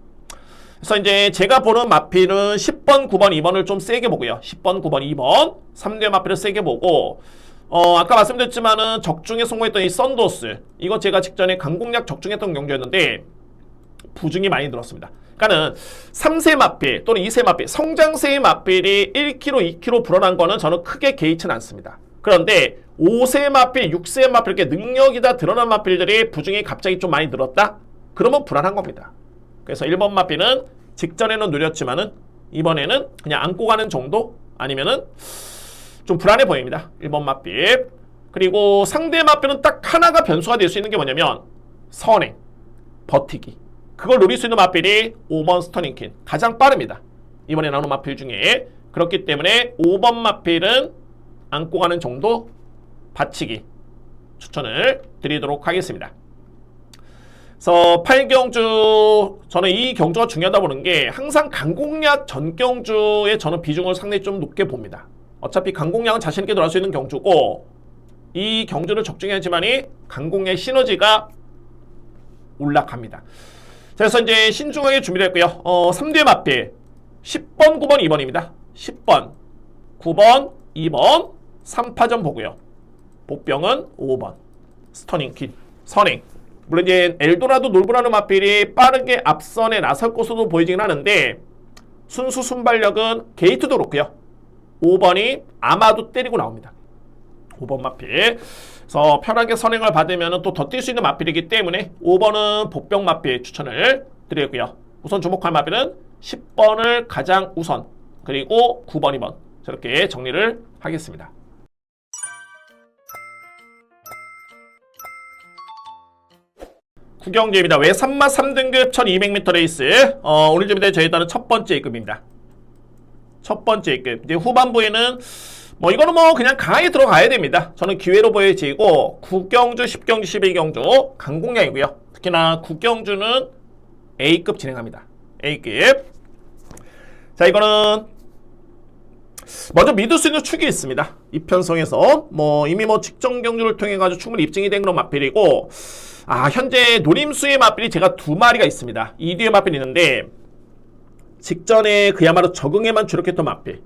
그래서 이제 제가 보는 마필은 10번, 9번, 2번을 좀 세게 보고요. 10번, 9번, 2번 3대 마필을 세게 보고, 아까 말씀드렸지만은 적중에 성공했던 이 썬도스, 이거 제가 직전에 강공략 적중했던 경주였는데 부중이 많이 들었습니다. 그러니까는 3세 마필 또는 2세 마필, 성장세의 마필이 1kg, 2kg 불어난 거는 저는 크게 개의치는 않습니다. 그런데 5세 마필, 6세 마필, 이렇게 능력이 다 드러난 마필들이 부중이 갑자기 좀 많이 늘었다? 그러면 불안한 겁니다. 그래서 1번 마필은 직전에는 누렸지만은 이번에는 그냥 안고 가는 정도? 아니면은 좀 불안해 보입니다. 1번 마필. 그리고 상대 마필은 딱 하나가 변수가 될 수 있는 게 뭐냐면 선행, 버티기. 그걸 노릴 수 있는 마필이 5번 스터닝킨. 가장 빠릅니다. 이번에 나오는 마필 중에. 그렇기 때문에 5번 마필은 안고 가는 정도 받치기 추천을 드리도록 하겠습니다. 그래서 8경주, 저는 이 경주가 중요하다 보는 게 항상 강공략 전 경주에 저는 비중을 상당히 좀 높게 봅니다. 어차피 강공략은 자신있게 들어갈 수 있는 경주고, 이 경주를 적중해야지만이 강공략의 시너지가 올라갑니다. 그래서 이제 신중하게 준비를 했고요. 3대 마필 10번, 9번, 2번입니다. 10번, 9번, 2번 3파전 보고요. 복병은 5번 스터닝킨, 선행. 물론 이제 엘도라도 놀부라는 마필이 빠르게 앞선에 나설 것으로 보이긴 하는데 순수 순발력은 게이트도 그렇고요. 5번이 아마도 때리고 나옵니다. 5번 마필. 그래서 편하게 선행을 받으면 또 더 뛸 수 있는 마필이기 때문에 5번은 복병 마필 추천을 드리고요. 우선 주목할 마필은 10번을 가장 우선, 그리고 9번, 2번 저렇게 정리를 하겠습니다. 구경주입니다. 왜 3마 3등급 1200m 레이스. 오늘 준비된 저희 따른 첫 번째 A급입니다. 첫 번째 A급. 이제 후반부에는 이거는 그냥 강하게 들어가야 됩니다. 저는 기회로 보여지고 9경주, 10경주, 11경주 강공략이고요. 특히나 9경주는 A급 진행합니다. A급. 자, 이거는 먼저 믿을 수 있는 축이 있습니다. 이 편성에서 이미 직전 경주를 통해 가지고 충분히 입증이 된 그런 마필이고, 현재 노림수의 마필이 제가 2마리가 있습니다. 이 뒤에 마필이 있는데 직전에 그야말로 적응에만 주력했던 마필,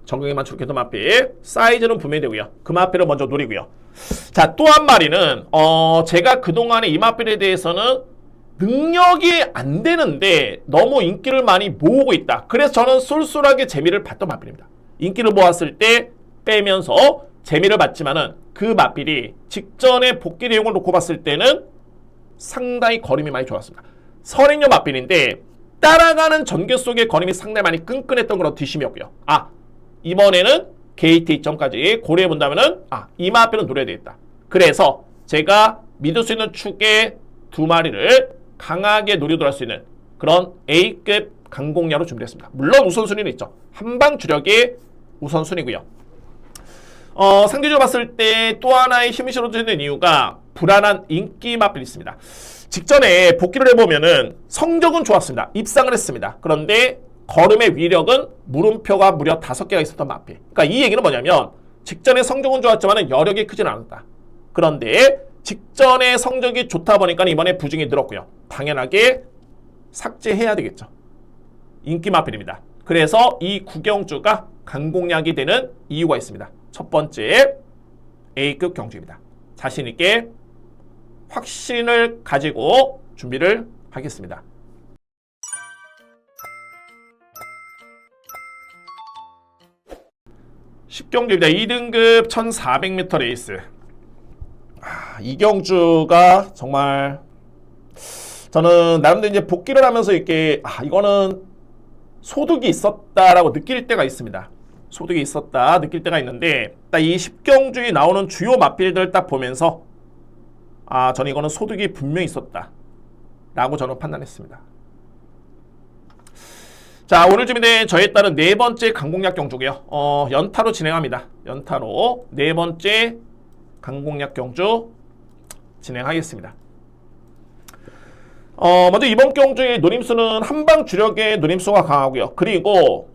적응에만 주력했던 마필 사이즈는 분명히 되고요. 그 마필을 먼저 노리고요. 자, 또 한 마리는 제가 그동안에 이 마필에 대해서는 능력이 안 되는데 너무 인기를 많이 모으고 있다. 그래서 저는 쏠쏠하게 재미를 봤던 마필입니다. 인기를 모았을 때 빼면서 재미를 봤지만은 그 마필이 직전에 복귀 내용을 놓고 봤을 때는 상당히 거림이 많이 좋았습니다. 선행용 마필인데 따라가는 전개 속의 거림이 상당히 많이 끈끈했던 그런 뒷심이었고요. 이번에는 게이트 이점까지 고려해 본다면은 이 마필은 노려야 되겠다. 그래서 제가 믿을 수 있는 축의 2마리를 강하게 노려돌 할 수 있는 그런 A급 강공략으로 준비했습니다. 물론 우선순위는 있죠. 한방 주력이 우선순위고요. 상대적으로 봤을 때 또 하나의 힘이 실어지는 이유가 불안한 인기 마필이 있습니다. 직전에 복귀를 해보면은 성적은 좋았습니다. 입상을 했습니다. 그런데 걸음의 위력은 물음표가 무려 5개가 있었던 마필. 그러니까 이 얘기는 뭐냐면 직전에 성적은 좋았지만 여력이 크진 않았다. 그런데 직전에 성적이 좋다 보니까 이번에 부중이 늘었고요. 당연하게 삭제해야 되겠죠. 인기 마필입니다. 그래서 이 구경주가 강공략이 되는 이유가 있습니다. 첫 번째, A급 경주입니다. 자신있게 확신을 가지고 준비를 하겠습니다. 10경주입니다. 2등급 1400m 레이스. 이 경주가 정말 저는 나름대로 이제 복귀를 하면서 이렇게 이거는 소득이 있었다라고 느낄 때가 있습니다. 소득이 있었다 느낄 때가 있는데 딱 이 10경주에 나오는 주요 마필들 딱 보면서 저는 이거는 소득이 분명히 있었다 라고 저는 판단했습니다. 자, 오늘 준비된 저에 따른 네 번째 강공략 경주고요. 연타로 진행합니다. 연타로 네 번째 강공략 경주 진행하겠습니다. 먼저 이번 경주의 노림수는 한방 주력의 노림수가 강하고요. 그리고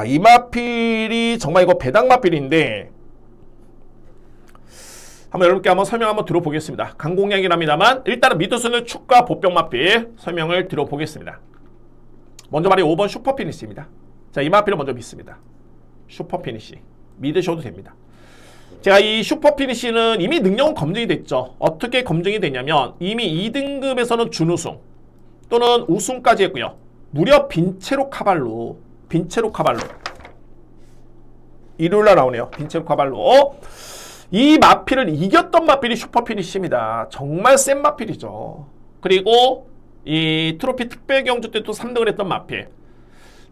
이 마필이 정말 이거 배당 마필인데 여러분께 한번 설명 한번 들어보겠습니다. 강공략이랍니다만 일단은 미드순을 축과 보병 마필 설명을 들어보겠습니다. 먼저 말이 5번 슈퍼 피니시입니다. 자, 이 마필을 먼저 믿습니다. 슈퍼 피니시 믿으셔도 됩니다. 제가 이 슈퍼 피니시는 이미 능력은 검증이 됐죠. 어떻게 검증이 됐냐면 이미 2등급에서는 준우승 또는 우승까지 했고요. 무려 빈체로 카발로 일요일날 나오네요. 빈체로 카발로 이 마필을 이겼던 마필이 슈퍼 피니시입니다. 정말 센 마필이죠. 그리고 이 트로피 특별 경주 때 또 3등을 했던 마필.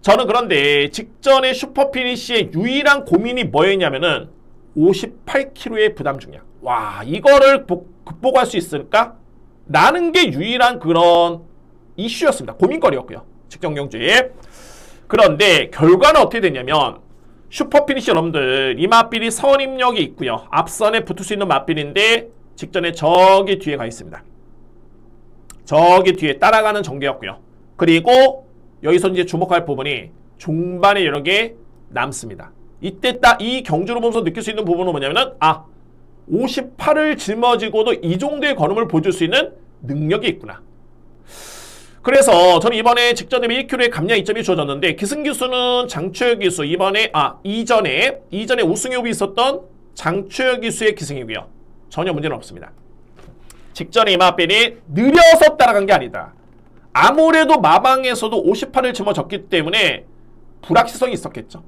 저는 그런데 직전에 슈퍼 피니시의 유일한 고민이 뭐였냐면은 58kg의 부담 중량. 이거를 극복할 수 있을까? 라는 게 유일한 그런 이슈였습니다. 고민거리였고요. 직전 경주에. 그런데 결과는 어떻게 됐냐면 슈퍼 피니시 여러분들 이 마필이 선입력이 있고요. 앞선에 붙을 수 있는 마필인데 직전에 저기 뒤에 가 있습니다. 저기 뒤에 따라가는 전개였고요. 그리고 여기서 이제 주목할 부분이 중반에 여러 개 남습니다. 이때 딱 이 경주를 보면서 느낄 수 있는 부분은 뭐냐면은 58을 짊어지고도 이 정도의 걸음을 보여줄 수 있는 능력이 있구나. 그래서 저는 이번에 직전에 1kg의 감량 2점이 주어졌는데 기승기수는 장초혁 기수 이전에 우승 호흡이 있었던 장초혁 기수의 기승이고요. 전혀 문제는 없습니다. 직전에 이 마필이 느려서 따라간 게 아니다. 아무래도 마방에서도 58을 짊어졌기 때문에 불확실성이 있었겠죠.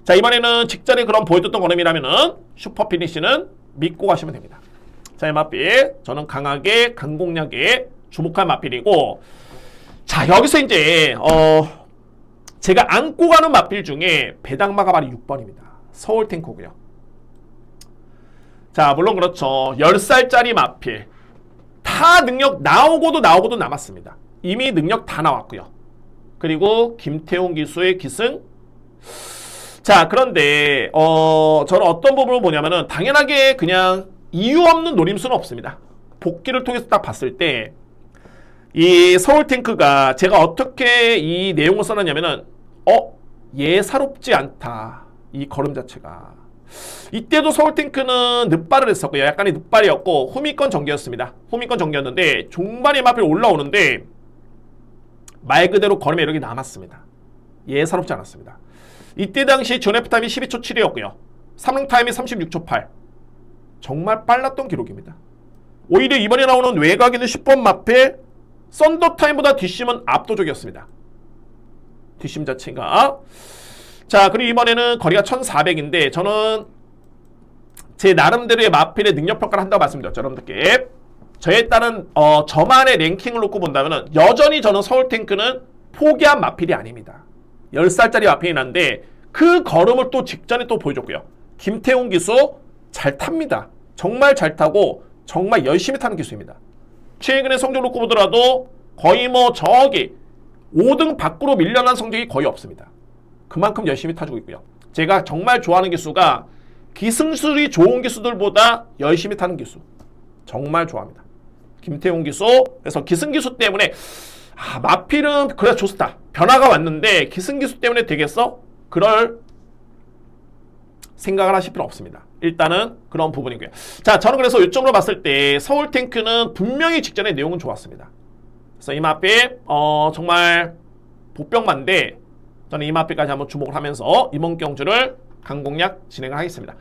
자, 이번에는 직전에 그런 보여줬던 걸음이라면은 슈퍼 피니시는 믿고 가시면 됩니다. 자, 이 마필 저는 강하게 강공략에 주목할 마필이고, 자, 여기서 이제 제가 안고 가는 마필 중에 배당마가 바로 6번입니다. 서울 탱커고요. 자, 물론 그렇죠. 10살짜리 마필 다 능력 나오고도 남았습니다. 이미 능력 다 나왔고요. 그리고 김태용 기수의 기승. 자, 그런데 저는 어떤 부분을 보냐면은 당연하게 그냥 이유 없는 노림수는 없습니다. 복귀를 통해서 딱 봤을 때 이 서울 탱크가 제가 어떻게 이 내용을 써놨냐면은 예사롭지 않다. 이 걸음 자체가. 이때도 서울 탱크는 늑발을 했었고요. 약간의 늑발이었고 후미권 전개였습니다. 후미권 전개였는데 중반에 마필 올라오는데 말 그대로 걸음에 이렇게 남았습니다. 예사롭지 않았습니다. 이때 당시 존에프 타임이 12초 7이었고요. 3릉 타임이 36초 8. 정말 빨랐던 기록입니다. 오히려 이번에 나오는 외곽 있는 10번 마필 썬더 타임보다 뒷심은 압도적이었습니다. 뒷심 자체가. 자, 그리고 이번에는 거리가 1400인데 저는 제 나름대로의 마필의 능력 평가를 한다고 말씀드렸죠. 여러분들께. 저에 따른 저만의 랭킹을 놓고 본다면 여전히 저는 서울 탱크는 포기한 마필이 아닙니다. 10살짜리 마필이 난데 그 걸음을 또 직전에 또 보여줬고요. 김태훈 기수 잘 탑니다. 정말 잘 타고 정말 열심히 타는 기수입니다. 최근에 성적 놓고 보더라도 거의 저기 5등 밖으로 밀려난 성적이 거의 없습니다. 그만큼 열심히 타주고 있고요. 제가 정말 좋아하는 기수가 기승술이 좋은 기수들보다 열심히 타는 기수. 정말 좋아합니다. 김태훈 기수. 그래서 기승기수 때문에 마필은 그래 좋다. 변화가 왔는데 기승기수 때문에 되겠어? 그럴 생각을 하실 필요 없습니다. 일단은 그런 부분이고요. 자, 저는 그래서 요점으로 봤을 때 서울 탱크는 분명히 직전에 내용은 좋았습니다. 그래서 이 마필 정말 복병만데 저는 이 마필까지 한번 주목을 하면서 이번 경주를 강공략 진행을 하겠습니다.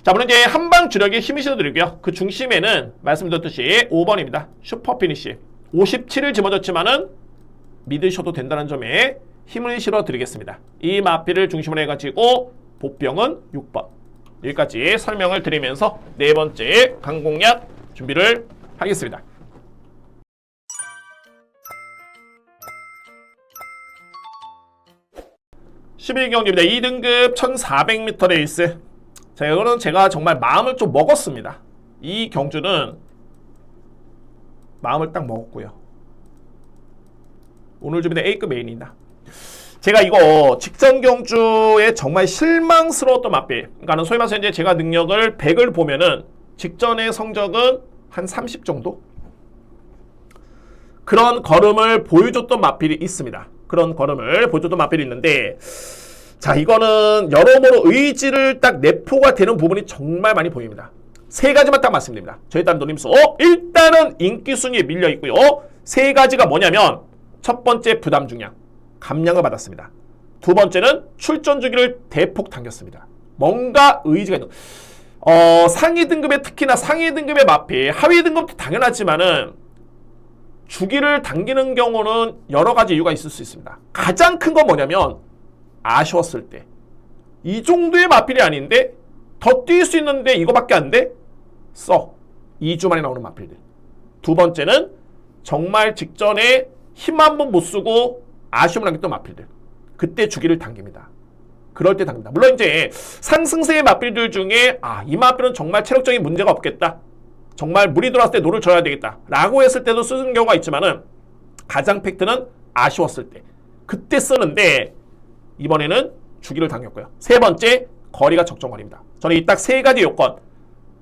자, 물론 이제 한방 주력에 힘이 실어드리고요. 그 중심에는 말씀드렸듯이 5번입니다. 슈퍼 피니시. 57을 짊어졌지만은 믿으셔도 된다는 점에 힘을 실어 드리겠습니다. 이 마필을 중심으로 해가지고 보병은 6번. 여기까지 설명을 드리면서 네 번째 강공약 준비를 하겠습니다. 11경기입니다. 2등급 1400m 레이스. 자, 이거는 제가 정말 마음을 좀 먹었습니다. 이 경주는 마음을 딱 먹었고요. 오늘 준비된 A급 메인이다. 제가 이거 직전 경주에 정말 실망스러웠던 맛bil. 그러니까 소위 말해서 이제 제가 능력을 100을 보면은 직전의 성적은 한 30 정도? 그런 걸음을 보여줬던 맛빌이 있습니다. 그런 걸음을 보여줬던 맛빌이 있는데, 자, 이거는 여러모로 의지를 딱 내포가 되는 부분이 정말 많이 보입니다. 세 가지만 딱 말씀드립니다. 저희 딸 노림수. 일단은 인기 순위에 밀려 있고요. 세 가지가 뭐냐면, 첫 번째 부담 중량, 감량을 받았습니다. 두 번째는 출전 주기를 대폭 당겼습니다. 뭔가 의지가 있는. 상위 등급에 특히나 상위 등급의 마필, 하위 등급도 당연하지만은 주기를 당기는 경우는 여러 가지 이유가 있을 수 있습니다. 가장 큰 건 뭐냐면 아쉬웠을 때. 이 정도의 마필이 아닌데 더 뛸 수 있는데 이거밖에 안 돼? 2주 만에 나오는 마필들. 두 번째는 정말 직전에 힘 한 번 못 쓰고 아쉬움을 남겼던 마필들. 그때 주기를 당깁니다. 그럴 때 당깁니다. 물론 이제 상승세의 마필들 중에 이 마필은 정말 체력적인 문제가 없겠다. 정말 물이 들어왔을 때 노를 져야 되겠다. 라고 했을 때도 쓰는 경우가 있지만은 가장 팩트는 아쉬웠을 때. 그때 쓰는데 이번에는 주기를 당겼고요. 세 번째, 거리가 적정거리입니다. 저는 이 딱 세 가지 요건.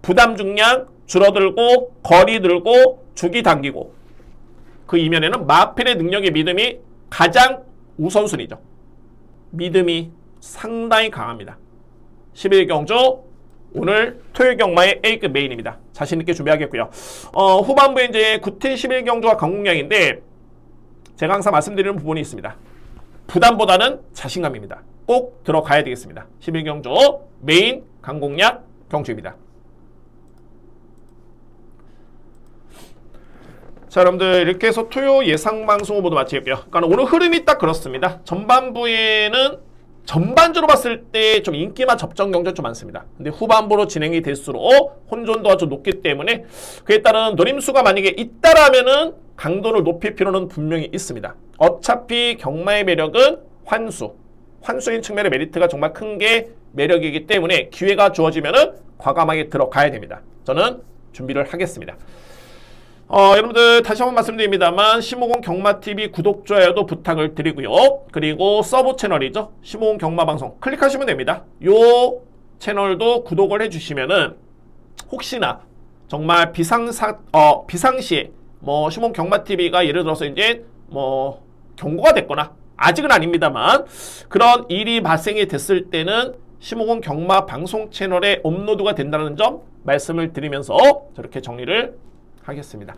부담 중량 줄어들고 거리 들고 주기 당기고 그 이면에는 마필의 능력의 믿음이 가장 우선순위죠. 믿음이 상당히 강합니다. 11경주 오늘 토요일 경마의 A급 메인입니다. 자신있게 준비하겠고요. 후반부에 이제 9팀 11경주가 강공량인데 제가 항상 말씀드리는 부분이 있습니다. 부담보다는 자신감입니다. 꼭 들어가야 되겠습니다. 11경주 메인 강공략 경주입니다. 자, 여러분들 이렇게 해서 토요 예상 방송을 모두 마치겠고요. 그러니까 오늘 흐름이 딱 그렇습니다. 전반부에는 전반적으로 봤을 때 좀 인기만 접전 경쟁 좀 많습니다. 근데 후반부로 진행이 될수록 혼돈도가 좀 높기 때문에 그에 따른 노림수가 만약에 있다라면은 강도를 높일 필요는 분명히 있습니다. 어차피 경마의 매력은 환수인 측면의 메리트가 정말 큰 게 매력이기 때문에 기회가 주어지면은 과감하게 들어가야 됩니다. 저는 준비를 하겠습니다. 여러분들 다시 한번 말씀드립니다만 심오공 경마TV 구독, 좋아요도 부탁을 드리고요. 그리고 서브 채널이죠. 심오공 경마방송 클릭하시면 됩니다. 요 채널도 구독을 해주시면은 혹시나 정말 비상시에 심오공 경마TV가 예를 들어서 이제 경고가 됐거나 아직은 아닙니다만 그런 일이 발생이 됐을 때는 심오공 경마 방송 채널에 업로드가 된다는 점 말씀을 드리면서 저렇게 정리를 하겠습니다.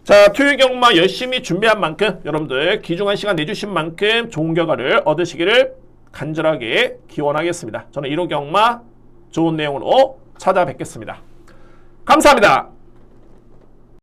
자, 토요일 경마 열심히 준비한 만큼 여러분들 귀중한 시간 내주신 만큼 좋은 결과를 얻으시기를 간절하게 기원하겠습니다. 저는 1호 경마 좋은 내용으로 찾아뵙겠습니다. 감사합니다.